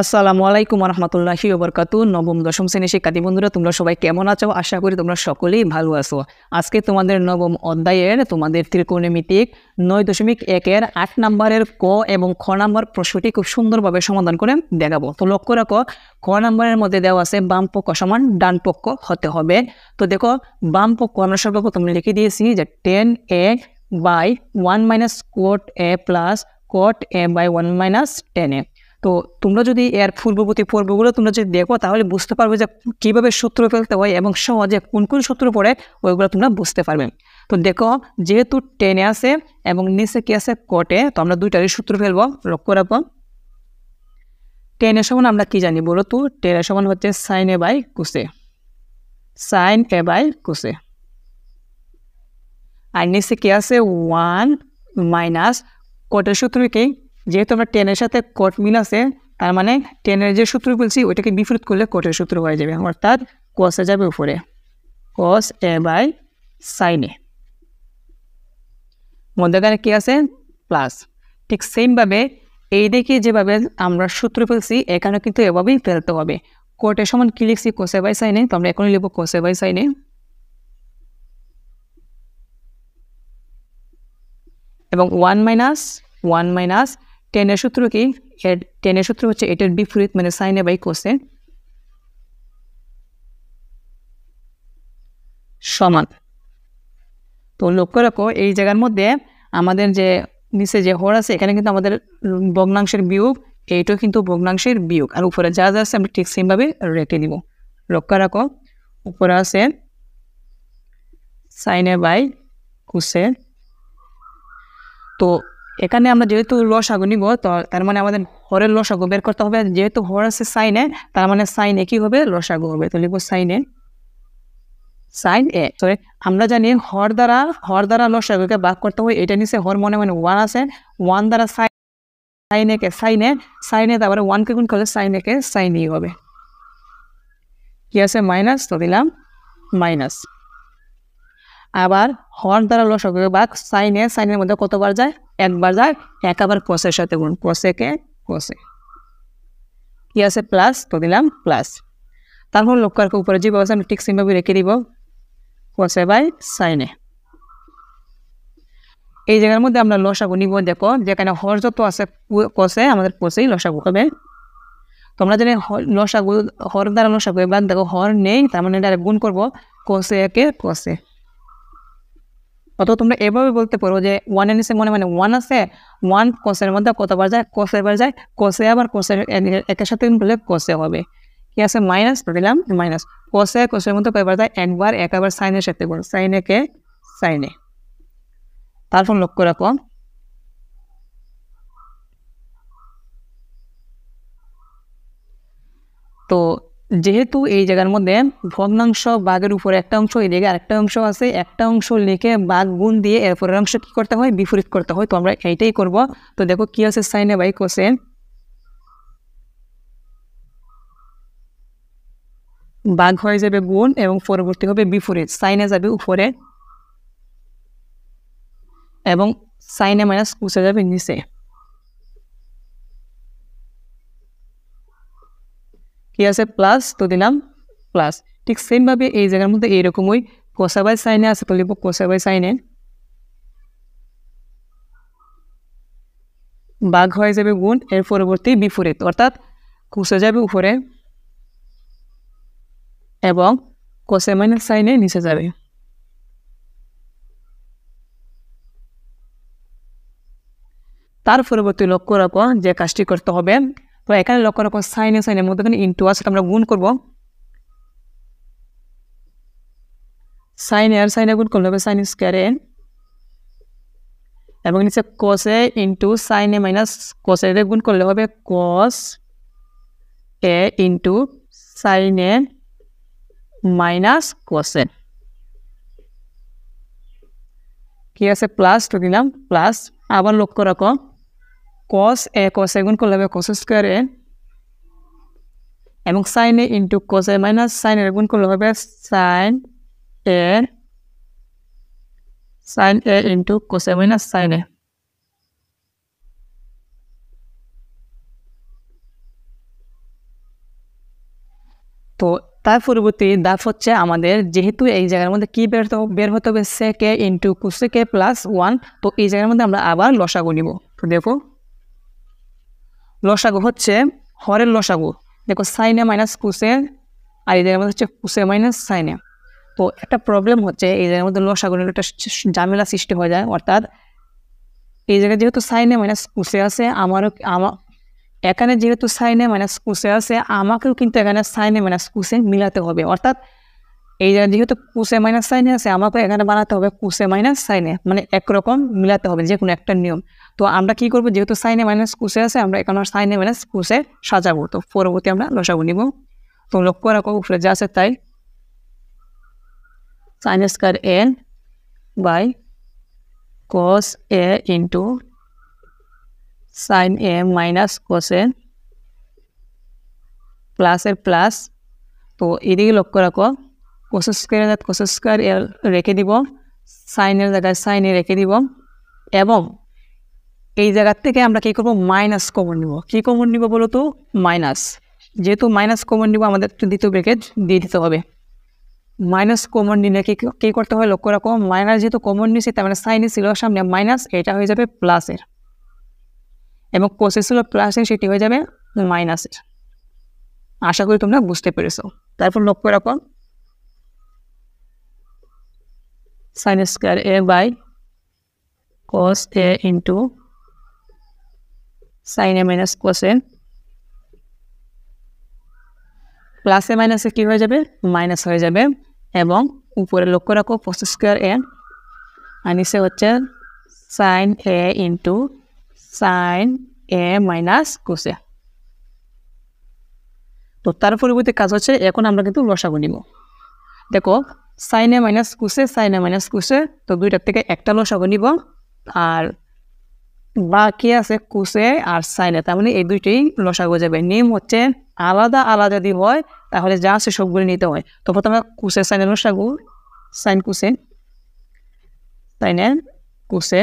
আসসালামু আলাইকুম রহমতুল্লাহি ওবরকাতু। নবম দশম শ্রেণীর শিক্ষার্থী বন্ধুরা, তোমরা সবাই কেমন আছো? আশা করি তোমরা সকলেই ভালো আছো। আজকে তোমাদের নবম অধ্যায়ের তোমাদের ত্রিকোণমিতিক 9.1-এর 8 নম্বরের ক এবং খ নম্বর প্রশ্নটি খুব সুন্দরভাবে সমাধান করে দেখাবো। তো লক্ষ্য রাখো, ক নম্বরের মধ্যে দেওয়া আছে বাম পক্ষ সমান ডান পক্ষ হতে হবে। তো দেখো, বাম পক্ষ আমরা সর্বপ্রথম লিখে দিয়েছি যে 10a/1 - cot a plus cot a/1 - 10a। তো তোমরা যদি এর পূর্ববর্তী পর্বগুলো তোমরা যদি দেখো তাহলে বুঝতে পারবে যে কীভাবে সূত্র ফেলতে হয় এবং সহজে কোন কোন সূত্র পড়ে ওইগুলো তোমরা বুঝতে পারবে। তো দেখো, যেহেতু 10 আছে এবং নিচে কি আছে কটে, তো আমরা দুইটারই সূত্র ফেলবো। লক্ষ্য রাখো, 10 সমান আমরা কি জানি বলো তো? 10 সমান হচ্ছে sin a/cos a, sin a/cos a। আর নিচে কি আছে 1 মাইনাস কটের সূত্র কি? যেহেতু আমরা 10 এর সাথে কট মিল আছে, তার মানে 10 এর যে সূত্র বলছি ওইটাকে বিপরীত করলে কটের সূত্র হয়ে যাবে, অর্থাৎ কসে যাবে উপরে, cos a/sin a। মধ্যখানে কি আছে? প্লাস। ঠিক সেমভাবে এই দিকে যেভাবে আমরা সূত্র ফেলছি এখানে কিন্তু এভাবেই ফেলতে হবে। কটের সমান কি লিখছি? cos a/sin a, তো আমরা এখনই লিখব cos a/sin a। এবং 1 মাইনাস 10 এর সূত্র কি? 10 এর সূত্র হচ্ছে এটার বিপরীত, মানে sin a/cos a সমান। তো লক্ষ্য রাখো, এই জায়গার মধ্যে আমাদের যে নিচে যে হর আছে এখানে কিন্তু আমাদের ভগ্নাংশের বিয়োগ, এইটাও কিন্তু ভগ্নাংশের বিয়োগ, আর উপরে যা যা আছে আমরা ঠিক সেমভাবে রেখে দিব। লক্ষ্য রাখো, উপরে আছে sin a/cos a। তো এখানে আমরা যেহেতু লসাগু নিব, তো তার মানে আমাদের হরের লসাগু বের করতে হবে। যেহেতু হর আছে সাইনে, তার মানে সাইনে কি হবে? লসাগু হবে। তো লিখব sin a। সরি, আমরা জানি হর দ্বারা লসাগুকে ভাগ করতে হয়। এটা নিচে হর মনে 1 আছে, 1 দ্বারা sin a তারপরে 1 কে গুণ করলে sin a K sin a হবে। কি আছে? মাইনাস, তো দিলাম মাইনাস। আবার হর দ্বারা লসাগুকে ভাগ sin এর মধ্যে কতবার যায়? একবার যায়। এক আবার cos এর সাথে গুণ, cos a K cos a। কি আছে? প্লাস, তো দিলাম প্লাস। তারপর লক্ষ্য রাখো, উপরে যে ব্যবস্থা আমি ঠিক সেমভাবে রেখে দিব, cos a/sin a। এই জায়গার মধ্যে আমরা লসাগু নিব। দেখো, যেখানে হর যত আছে cos a, আমাদের cos a লসাগু হবে। তোমরা জানি লসাগু, হর দ্বারা লসাগু এবার দেখো হর নেই, তার মানে ডাইরেক্ট গুণ করবো, cos a K cos a। অত তোমরা এভাবে বলতে পারো যে 1 এর নিচে মনে 1 আছে, 1 cos এর মধ্যে কতবার যায়? cos a বার যায়। cos a আবার cos এর একের সাথে গুণ করলে cos a হবে। কি আছে? মাইনাস, তো দিলাম মাইনাস। cos a cos এর মধ্যে কয়বার যায়? একবার। এক আবার sin এর সাথে গুণ, sin a K sin a। তারপর লক্ষ্য রাখো, তো যেহেতু এই জায়গার মধ্যে ভগ্নাংশ ভাগের উপরে একটা অংশ, এই জায়গায় আরেকটা অংশ আছে, একটা অংশ লিখে ভাগ গুণ দিয়ে এরপরের অংশ কি করতে হয়? বিপরীত করতে হয়। তো আমরা এইটাই করব। তো দেখো কি আছে? sin a/cos a ভাগ হয়ে যাবে গুণ এবং পরবর্তী হবে বিপরীত, sin a যাবে উপরে এবং sin a minus cos a যাবে নিচে। কি আছে? প্লাস, তো দিলাম প্লাস। ঠিক সেমভাবে এই জায়গার মধ্যে এইরকমই cos a/sin a আছে, তো লিখব cos a/sin a ভাগ হয়ে যাবে গুণ, এর পরবর্তী বিপরীত, অর্থাৎ cos a যাবে উপরে এবং cos a minus sin a নিচে যাবে। তার পরবর্তী লক্ষ্য রাখো যে কাজটি করতে হবে। তো এখানে লক্ষ্য রাখো, sin এর মধ্যে ইন্টু আছে, আমরা গুণ করব। sin a গুণ করলে হবে sin স্কয়ার a, এবং নিচে cos a into sin a minus cos a গুণ করলে হবে cos a into sin a minus cos a। কি আছে? প্লাস, তো দিলাম প্লাস। আবার লক্ষ্য রাখো, cos a গুণ করলে হবে cos স্কয়ার a, এবং sin a into cos a minus sin a গুণ করলে হবে sin a into cos a minus sin a। তো তার পরবর্তী ধাপ হচ্ছে আমাদের, যেহেতু এই জায়গার মধ্যে কি বের হতে হবে sec a into cosec a plus 1, তো এই জায়গার মধ্যে আমরা আবার লসাগু নিব। তো দেখো লসাগু হচ্ছে হরের লসাগু, দেখো সাইন এ মাইনাস কোসে, আর এই জায়গার মধ্যে হচ্ছে কোসে মাইনাস সাইন এ। তো একটা প্রবলেম হচ্ছে এই জায়গার মধ্যে লসাগু নিলে একটা ঝামেলা সৃষ্টি হয়ে যায়, অর্থাৎ এই জায়গায় যেহেতু সাইন এ মাইনাস কোসে আছে, এখানে যেহেতু সাইন এ মাইনাস কোসে আছে, আমাকেও কিন্তু এখানে সাইন এ মাইনাস কোসে মিলাতে হবে, অর্থাৎ এই জায়গায় যেহেতু কোসে মাইনাস সাইনে আছে, আমাকে এখানে বানাতে হবে কোসে মাইনাস সাইনে, মানে একরকম মিলাতে হবে, যে কোনো একটা নিয়ম। তো আমরা কি করবো, যেহেতু সাইনে মাইনাস কোসে আছে, আমরা এখানে সাইনে মাইনাস কোসে সাজাবো। তো পরবর্তী আমরা লসাগু নিব। তো লক্ষ্য রাখো উপরে যা আছে তাই, sine square A by cos A into sine A minus cos A প্লাসের প্লাস। তো এদিকে লক্ষ্য রাখো কোস স্কয়ার রেখে দিব, সাইনের জায়গায় সাইনে রেখে দিব, এবং এই জায়গার থেকে আমরা কী করবো, মাইনাস কমন নিব। কী কমন নিব বলো তো, মাইনাস। যেহেতু মাইনাস কমন নিব, আমাদের একটু দ্বিতীয় ব্র্যাকেট দিয়ে দিতে হবে। মাইনাস কমন নিলে কী করতে হয়, লক্ষ্য রাখো মাইনাস যেহেতু কমন নিয়েছি, তার মানে সাইনে ছিল সামনে মাইনাস, এটা হয়ে যাবে প্লাসের, এবং কোসে ছিল প্লাসের, সেটি হয়ে যাবে মাইনাসের। আশা করি তোমরা বুঝতে পেরেছো। তারপর লক্ষ্য রাখো sine square A by cos A into sine A minus cos A, প্লাসে মাইনাসে কী হয়ে যাবে, মাইনাস হয়ে যাবে, এবং উপরে লক্ষ্য রাখো কোস স্কয়ার এ, আর নিচে হচ্ছে sign A into sine A minus Kose. তো তার পরবর্তী কাজ হচ্ছে, এখন আমরা কিন্তু লসাগু নিব। দেখো sign A minus Kose, sign A minus Kose, তো দুইটার থেকে একটা লসাগু নিব, আর বাকি আছে কোসে আর সাইনে, তার মানে এই দুইটাই লসাগু যাবে। নিয়ম হচ্ছে আলাদা আলাদা যদি হয় তাহলে যা আছে সবগুলো নিতে হয়। তো প্রথমে কোসে সাইনের লসাগু, সাইন কোসে, সাইনের কোসে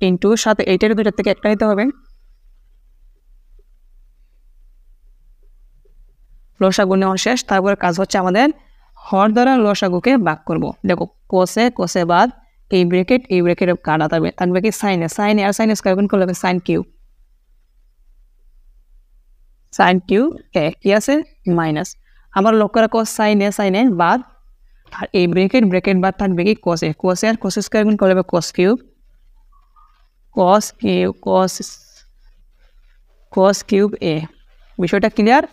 ইন্টু সাথে এইটার দুইটার থেকে একটা নিতে হবে, লসাগু নেওয়া শেষ। তারপরে কাজ হচ্ছে আমাদের হর দ্বারা লসাগুকে ভাগ করব। দেখো কোসে বাদ এই ব্রেকেট কাটা থাকবে কি সাইনে আর সাইন স্কয়ার গুণ করলে হবে সাইন কিউ এ, কি আছে মাইনাস। আবার লক্ষ্য রাখো সাইনে বাদ, আর এই ব্রেকেট বাদ থাকবে কি কোসে আর কোস স্কয়ার গুণ করলে হবে কস কিউব এ। বিষয়টা ক্লিয়ার?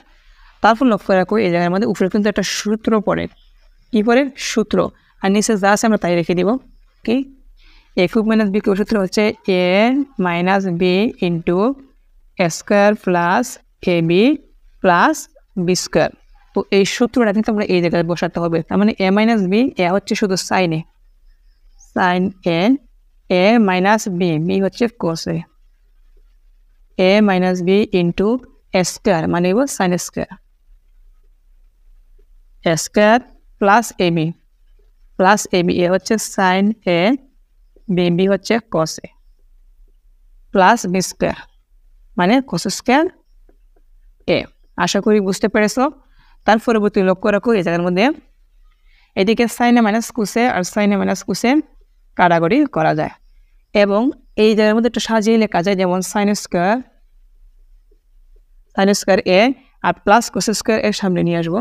তারপর লক্ষ্য রাখো এই জায়গার মধ্যে উপরে কিন্তু একটা সূত্র পড়ে, কি পড়ে, সূত্র, আর নিচে যা আছে আমরা তাই রেখে দিব। কি এ কিউব মাইনাস বি কিউব, সূত্র হচ্ছে এ minus B into A square plus A B plus B square. তো এই সূত্রটা কিন্তু আমরা এই জায়গায় বসাতে হবে। তার মানে এ মাইনাস বি, এ হচ্ছে শুধু সাইন এ মাইনাস বি হচ্ছে কোসে, এ মাইনাস বি ইন্টু এ স্কোয়ার মানে sine square plus A B, এ হচ্ছে সাইন এ, বি হচ্ছে কস এ, প্লাস বি স্কোয়ার মানে কস স্কোয়ার এ। আশা করি বুঝতে পেরেছ। তার পরবর্তী লক্ষ্য রাখো এই জায়গার মধ্যে এদিকে সাইনে মাইনাস কোসে আর সাইনে মাইনাস কোসে কাটাকাটি করা যায়, এবং এই জায়গার মধ্যে একটু সাজিয়ে লেখা যায়, যেমন সাইন স্কোয়ার এ আর প্লাস কোস স্কোয়ার এর সামনে নিয়ে আসবো,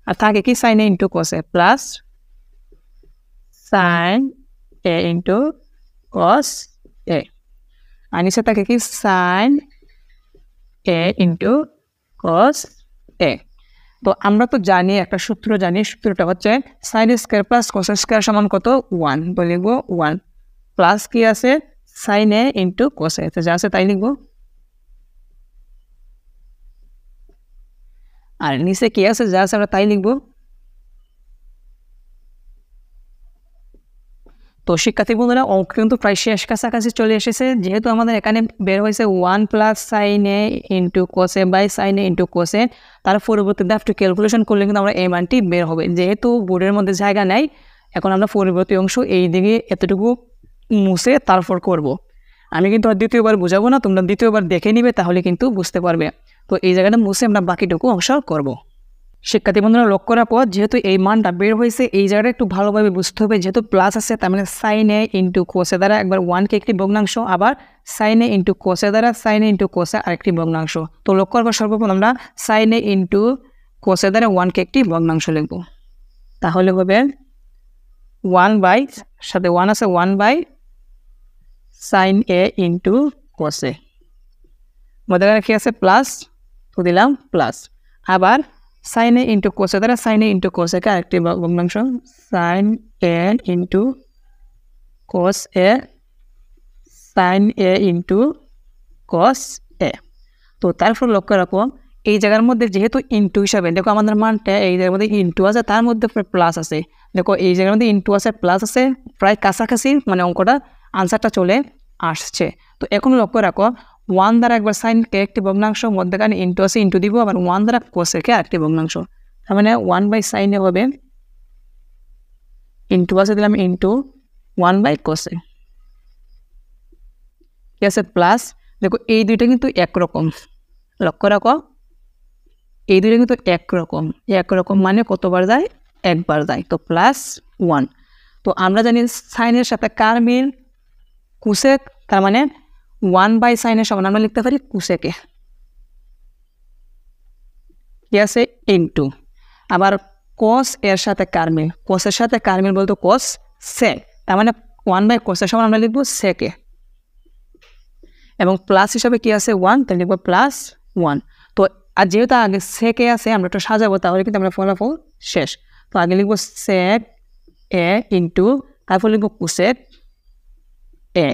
আর থাকে কি sign A into Kose plus sine A into cos এ, আর নিচে থাকে কি সাইন এ ইন্টু কস এ। তো আমরা তো জানি একটা সূত্র জানি, সূত্রটা হচ্ছে sine square plus cos square সমান কত 1, তো লিখবো 1 প্লাস কি আছে সাইন এ ইন্টু কস এ, তো যা আছে তাই লিখবো, আর নিচে কি আছে যা আছে আমরা তাই লিখবো। তো শিক্ষার্থী বন্ধুরা অঙ্ক কিন্তু প্রায় শেষ কাছাকাছি চলে এসেছে। যেহেতু আমাদের এখানে বের হয়েছে 1 plus sine A into cos A by sine A into cos A, তার পরবর্তীতে একটু ক্যালকুলেশন করলে কিন্তু আমরা এই মানটি বের হবে। যেহেতু বোর্ডের মধ্যে জায়গা নাই, এখন আমরা পরবর্তী অংশ এই দিকে এতটুকু মুছে তারপর করব। আমি কিন্তু আর দ্বিতীয়বার বোঝাবো না, তোমরা দ্বিতীয়বার দেখে নিবে, তাহলে কিন্তু বুঝতে পারবে। তো এই জায়গাটা মুছে আমরা বাকিটুকু অংশ করব। শিক্ষার্থী বন্ধুরা লক্ষ্য রাখো, যেহেতু এই মানটা বের হয়েছে এই জায়গাটা একটু ভালোভাবে বুঝতে হবে। যেহেতু প্লাস আছে তার মানে সাইন এ ইন্টু কোসে দ্বারা একবার 1 কে একটি ভগ্নাংশ, আবার সাইন এ ইন্টু কোসে দ্বারা সাইন এ ইন্টু কোসে আরেকটি ভগ্নাংশ। তো লক্ষ্য রাখবো সর্বপ্রথম আমরা সাইন এ ইন্টু কোসে দ্বারা 1 কে একটি ভগ্নাংশ লিখব। তাহলে হবে 1 বাই, সাথে 1 আছে, 1 by sine A into cos A, মধ্যে কি আছে প্লাস, তো দিলাম প্লাস। আবার সাইন এ ইন্টু কোসে দ্বারা সাইন এ ইন্টু কোসে কে আরেকটি ভগ্নাংশ, sine A into cos A, sine A into cos A. তো তারপর লক্ষ্য রাখো এই জায়গার মধ্যে যেহেতু ইন্টু হিসাবে, দেখো আমাদের মানটা এই জায়গার মধ্যে ইন্টু আছে, তার মধ্যে প্লাস আছে। দেখো এই জায়গার মধ্যে ইন্টু আছে প্লাস আছে, প্রায় কাছাকাছি মানে অঙ্কটা আনসারটা চলে আসছে। তো এখন লক্ষ্য রাখো 1 দ্বারা একবার সাইন কে একটি ভগ্নাংশ, মধ্যখানে ইন্টু আছে ইন্টু দিব, আবার 1 দ্বারা কোসে কে আরেকটি ভগ্নাংশ। তার মানে 1 বাই সাইন এ হবে, ইন্টু আছে দিলাম ইন্টু 1 বাই কোসে, ঠিক আছে প্লাস। দেখো এই দুইটা কিন্তু একরকম, লক্ষ্য রাখো এই দুইটা কিন্তু একরকম মানে কতবার যায়, একবার যায়। তো প্লাস 1। তো আমরা জানি সাইনের সাথে কার মিল, কুসেক, তার মানে 1 বাই সাইনের সমান আমরা লিখতে পারি কুসেকে, ঠিক আছে ইন্টু। আবার কোস এর সাথে কার মিল, কোসের সাথে কার মিল বলতো কোস সেক, তার মানে 1 বাই কোসের সমান আমরা লিখবো সেকে, এবং প্লাস হিসাবে কি আছে 1, তাহলে লিখবো প্লাস 1। তো আর যেহেতু আগে সেকে আছে আমরা একটু সাজাবো, তাহলে কিন্তু আমরা ফলাফল শেষ। তো আগে লিখবো সেক এ ইন্টু, তারপর লিখবো কুসেক এ,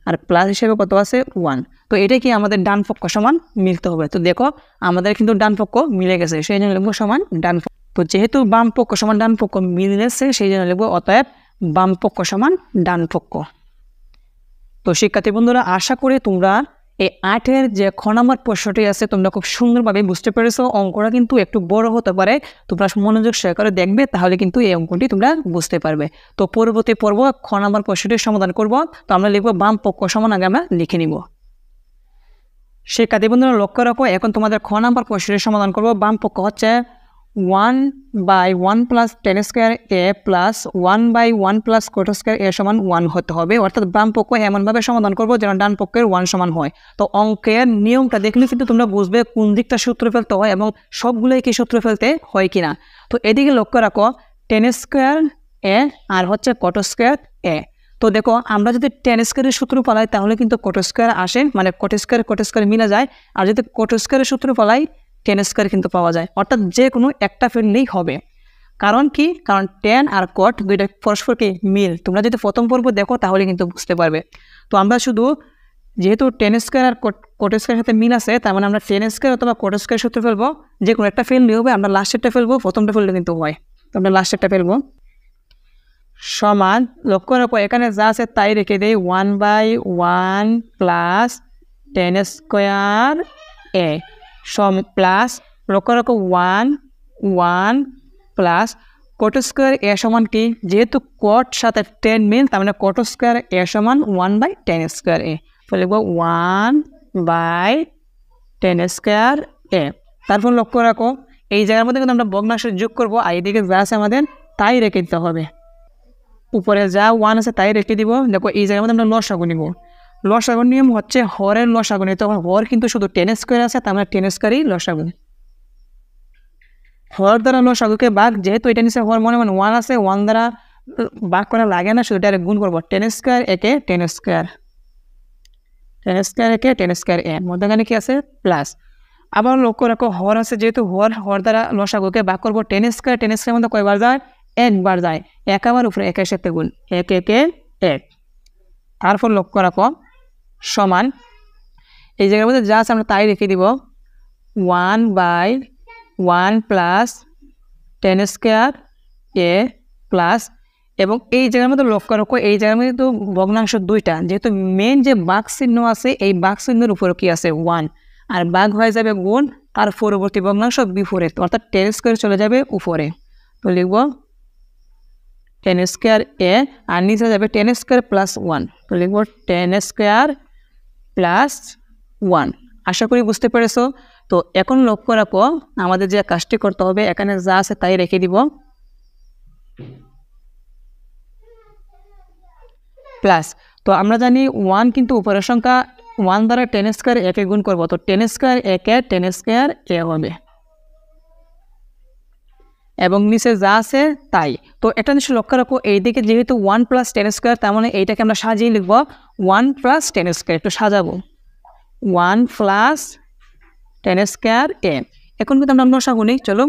আর প্লাস হিসেবে কত আছে 1। তো এটা কি আমাদের ডান পক্ষ সমান মিলতে হবে। তো দেখো আমাদের কিন্তু ডান পক্ষ মিলে গেছে, সেই জন্য লিখবো সমান ডান পক্ষ। তো যেহেতু বাম পক্ষ সমান ডান পক্ষ মিলেছে সেই জন্য লিখবো অতএব বাম পক্ষ সমান ডান পক্ষ। তো শিক্ষার্থী বন্ধুরা আশা করি তোমরা এই 8-এর যে খ নম্বর প্রশ্নটি আছে তোমরা খুব সুন্দরভাবে বুঝতে পেরেছো। অঙ্কটা কিন্তু একটু বড় হতে পারে, তোমরা মনোযোগ সহকারে দেখবে তাহলে কিন্তু এই অঙ্কটি তোমরা বুঝতে পারবে। তো পরবর্তী পর্ব খ নম্বর প্রশ্নটির সমাধান করব। তো আমরা লিখবো বাম পক্ষ সমান, আগে আমরা লিখে নিব। শিক্ষার্থী বন্ধুরা লক্ষ্য রাখো এখন তোমাদের খ নম্বর প্রশ্নটির সমাধান করব। বাম পক্ষ হচ্ছে 1 by 1 plus ten square A plus 1 by 1 plus cot square A সমান 1 হতে হবে। অর্থাৎ বাম পক্ষ এমনভাবে সমাধান করবো যেন ডান পক্ষের 1 সমান হয়। তো অঙ্কের নিয়মটা দেখলে কিন্তু তোমরা বুঝবে কোন দিকটা সূত্র ফেলতে হয় এবং সবগুলোই কি সূত্র ফেলতে হয় কিনা। তো এদিকে লক্ষ্য রাখো টেন স্কোয়ার এ আর হচ্ছে কোট স্কোয়ার এ। তো দেখো আমরা যদি টেন স্কোয়ারের সূত্র ফলাই তাহলে কিন্তু কোট স্কোয়ার আসে, মানে কোট স্কোয়ার মিলে যায়। আর যদি কোট স্কোয়ারের সূত্র ফলাই টেন স্কোয়ার কিন্তু পাওয়া যায়, অর্থাৎ যে কোনো একটা ফেললেই হবে। কারণ কি, কারণ টেন আর কোট দুইটা পরস্পরকে মিল। তোমরা যদি প্রথম পর্ব দেখো তাহলে কিন্তু বুঝতে পারবে। তো আমরা শুধু যেহেতু টেন স্কোয়ার আর কোট স্কোয়ারের সাথে মিল আছে, তার মানে আমরা টেন স্কোয়ার অথবা কোট স্কোয়ার সূত্র ফেলবো, যে কোনো একটা ফেললেই হবে। আমরা লাস্টেরটা ফেলবো, প্রথমটা ফেললে কিন্তু হয়। তো আমরা লাস্টেরটা ফেলবো। সমান লক্ষ্য রাখো এখানে যা আছে তাই রেখে দেই, 1 বাই 1 প্লাস টেন স্কোয়ার এ সম প্লাস লক্ষ্য রাখো 1 প্লাস কোট স্কোয়ার এ সমান কি, যেহেতু কোট সাথে টেন মিল তার মানে কোট স্কোয়ার এ সমান 1 বাই টেন স্কোয়ার এ। তো লিখবো 1 বাই টেন স্কোয়ার এ। তারপর লক্ষ্য রাখো এই জায়গার মধ্যে কিন্তু আমরা ভগ্নাংশ যোগ করবো, আর এইদিকে যা আছে আমাদের তাই রেখে দিতে হবে। উপরে যা 1 আছে তাই রেখে দিব। দেখো এই জায়গার মধ্যে আমরা লসাগু নিব। লসাগুর নিয়ম হচ্ছে হরের লসাগু নিতে হবে। হর কিন্তু শুধু টেন স্কোয়ার আছে, তার মানে টেন স্কোয়ারই লসাগু। হর দ্বারা লসাগুকে ভাগ, যেহেতু এটা নিচে হর মনে 1 আছে, 1 দ্বারা ভাগ করা লাগে না, শুধু ডাইরেক্ট গুণ করবো। টেন স্কোয়ার একে টেন স্কোয়ার একে টেন স্কোয়ার এ, মধ্যখানে কি আছে প্লাস। আবার লক্ষ্য রাখো হর আছে, যেহেতু হর দ্বারা লসাগুকে ভাগ করবো। টেন স্কোয়ার মধ্যে কয়বার যায়, একবার যায়। এক আবার উপরে একের সাথে গুণ, এক একে এক। তারপর লক্ষ্য রাখো সমান এই জায়গার মধ্যে যা আছে আমরা তাই রেখে দিব। 1 by 1 plus ten square A plus, এবং এই জায়গার মধ্যে লক্ষ্য রাখো এই জায়গার মধ্যে তো ভগ্নাংশ দুইটা, যেহেতু মেন যে বাঘ চিহ্ন আছে এই বাঘ চিহ্নের উপরে কি আছে 1, আর বাঘ হয়ে যাবে গুণ, তার পরবর্তী ভগ্নাংশ বিপরীত, অর্থাৎ টেন স্কোয়ার চলে যাবে উপরে। তো লিখব টেন স্কোয়ার এ, আর নিচে যাবে টেন স্কোয়ার প্লাস 1। তো লিখব টেন স্কোয়ার প্লাস 1। আশা করি বুঝতে পেরেছো। তো এখন লক্ষ্য রাখো আমাদের যে কাজটি করতে হবে এখানে যা আছে তাই রেখে দিব প্লাস। তো আমরা জানি 1 কিন্তু উপরের সংখ্যা 1 দ্বারা 10 স্কয়ার একে গুণ করব, তো 10 স্কয়ার একে 10 স্কয়ার এ হবে এবং নিচে যা আছে তাই। তো এটা নিশ্চয় লক্ষ্য রাখো এইদিকে যেহেতু 1 প্লাস 10 স্কয়ার, তার মানে এইটাকে আমরা সাজিয়ে লিখব 1 প্লাস 10 স্কয়ার। একটু সাজাবো 1 প্লাস 10 স্কয়ার এ। এখন কিন্তু আমরা লসাগু নিই, চলো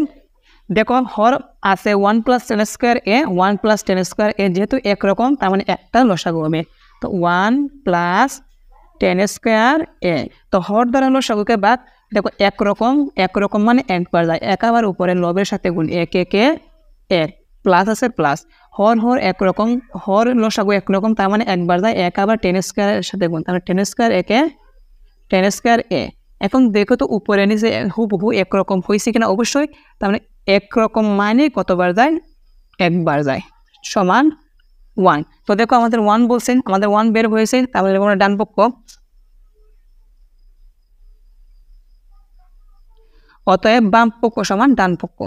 দেখো হর আছে 1 প্লাস 10 স্কয়ার এ, 1 প্লাস 10 স্কয়ার এ যেহেতু একরকম তার মানে একটা লসাগু হবে। তো 1 প্লাস 10 স্কয়ার এ, তো হর দ্বারা লসাগুকে বাদ, দেখো একরকম মানে একবার যায়, এক আবার উপরে লবের সাথে গুণ, এক একে এক, প্লাস আছে প্লাস, হর একরকম, হর লসাগু একরকম তার মানে একবার যায়, এক আবার 10 স্কয়ারের সাথে গুণ, তার মানে 10 স্কয়ার একে 10 স্কয়ার এ। এখন দেখো তো উপরে নিচে হুবহু একরকম হয়েছে কিনা, অবশ্যই, তার মানে একরকম মানে কতবার যায়, একবার যায়, সমান 1। তো দেখো আমাদের 1 বলছেন, আমাদের 1 বের হয়েছে, তাহলে আমরা ডান পক্ষ, অতএব বাম পক্ষ সমান ডান পক্ষ।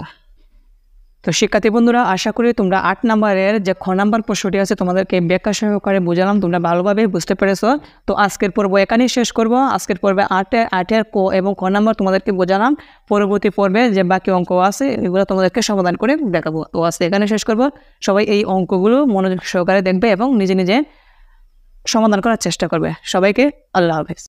তো শিক্ষার্থী বন্ধুরা, আশা করি তোমরা 8 নম্বরের যে খ নম্বর প্রশ্নটি আছে তোমাদেরকে ব্যাখ্যা সহকারে বোঝালাম, তোমরা ভালোভাবে বুঝতে পেরেছো। তো আজকের পর্ব এখানেই শেষ করব। আজকের পর্বে 8-এর ক এবং খ নম্বর তোমাদেরকে বোঝালাম। পরবর্তী পর্বে যে বাকি অঙ্ক আছে এগুলো তোমাদেরকে সমাধান করে দেখাবো। তো আজকে এখানে শেষ করব। সবাই এই অঙ্কগুলো মনোযোগ সহকারে দেখবে এবং নিজে নিজে সমাধান করার চেষ্টা করবে। সবাইকে আল্লাহ হাফেজ।